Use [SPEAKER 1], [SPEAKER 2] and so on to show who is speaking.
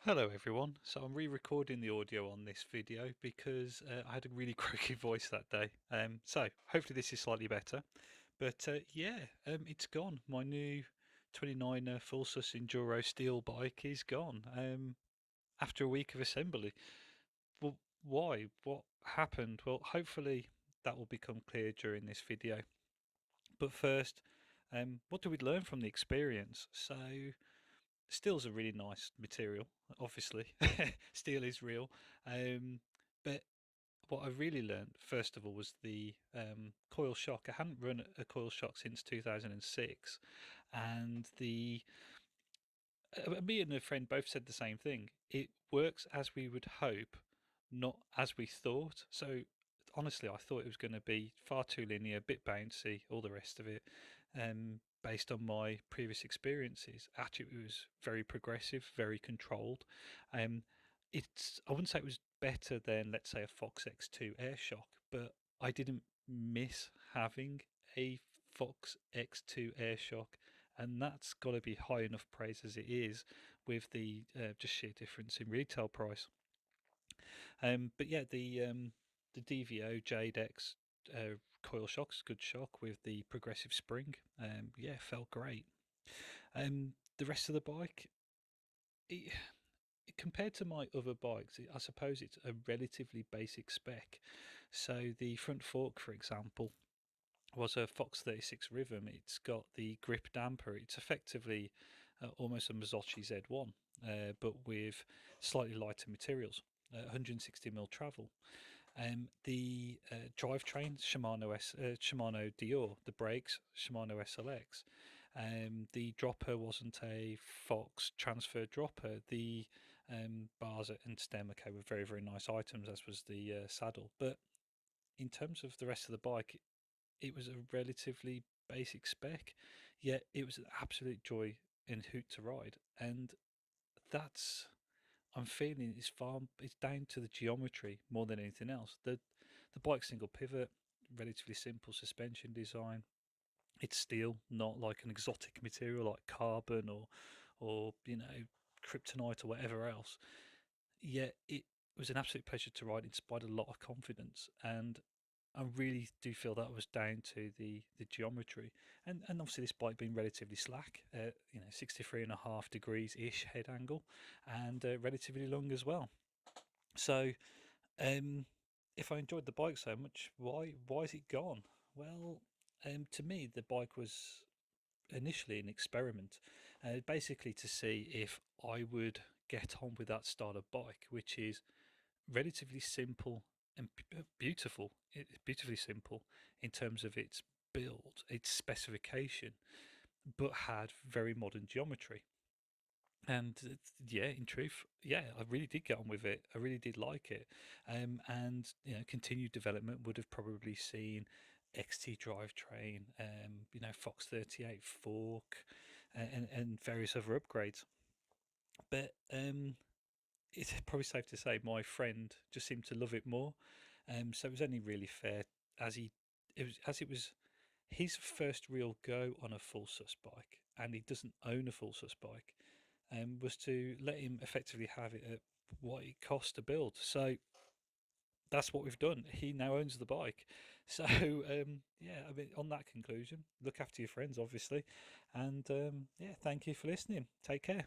[SPEAKER 1] Hello everyone. So I'm re-recording the audio on this video because I had a really croaky voice that day. So hopefully this is slightly better. But it's gone. My new 29er full sus Enduro steel bike is gone after a week of assembly. Well, why? What happened? Well, hopefully that will become clear during this video. But first, what did we learn from the experience? So steel's a really nice material, obviously. Steel is real. But what I really learned, first of all, was the coil shock. I hadn't run a coil shock since 2006. And me and a friend both said the same thing. It works as we would hope, not as we thought. So honestly, I thought it was going to be far too linear, a bit bouncy, all the rest of it. Based on my previous experiences, actually, it was very progressive, very controlled. Um, I wouldn't say it was better than, let's say, a Fox X2 air shock, but I didn't miss having a Fox X2 air shock, and that's got to be high enough praise as it is with the just sheer difference in retail price. But yeah, the DVO Jade X coil shocks, good shock with the progressive spring. Yeah, felt great. The rest of the bike, it, compared to my other bikes, I suppose it's a relatively basic spec. So the front fork, for example, was a Fox 36 Rhythm. It's got the grip damper. It's effectively almost a Mazzocchi Z1, but with slightly lighter materials, 160mm travel. The drivetrain, Shimano Dior. The brakes, Shimano SLX. The dropper wasn't a Fox transfer dropper. The bars and stem, okay, were very, very nice items, as was the saddle. But in terms of the rest of the bike, it was a relatively basic spec, yet it was an absolute joy and hoot to ride. And that's I'm feeling it's down to the geometry more than anything else. The bike single pivot, relatively simple suspension design. It's steel, not like an exotic material like carbon or kryptonite or whatever else. Yet it was an absolute pleasure to ride. It inspired a lot of confidence, and I really do feel that was down to the geometry, and obviously this bike being relatively slack, 63.5 degrees ish head angle, and relatively long as well. So, um, if I enjoyed the bike so much, why is it gone? Well, to me, the bike was initially an experiment, basically to see if I would get on with that style of bike, which is relatively simple and beautiful. It's beautifully simple in terms of its build, its specification, but had very modern geometry. And yeah, in truth, yeah, I really did get on with it. I really did like it. And continued development would have probably seen XT drivetrain, Fox 38 fork, and various other upgrades. But it's probably safe to say my friend just seemed to love it more. So it was only really fair as it was his first real go on a full sus bike, and he doesn't own a full sus bike. Was to let him effectively have it at what it cost to build. So that's what we've done. He now owns the bike. So yeah, I mean, on that conclusion, look after your friends, obviously, and yeah, thank you for listening. Take care.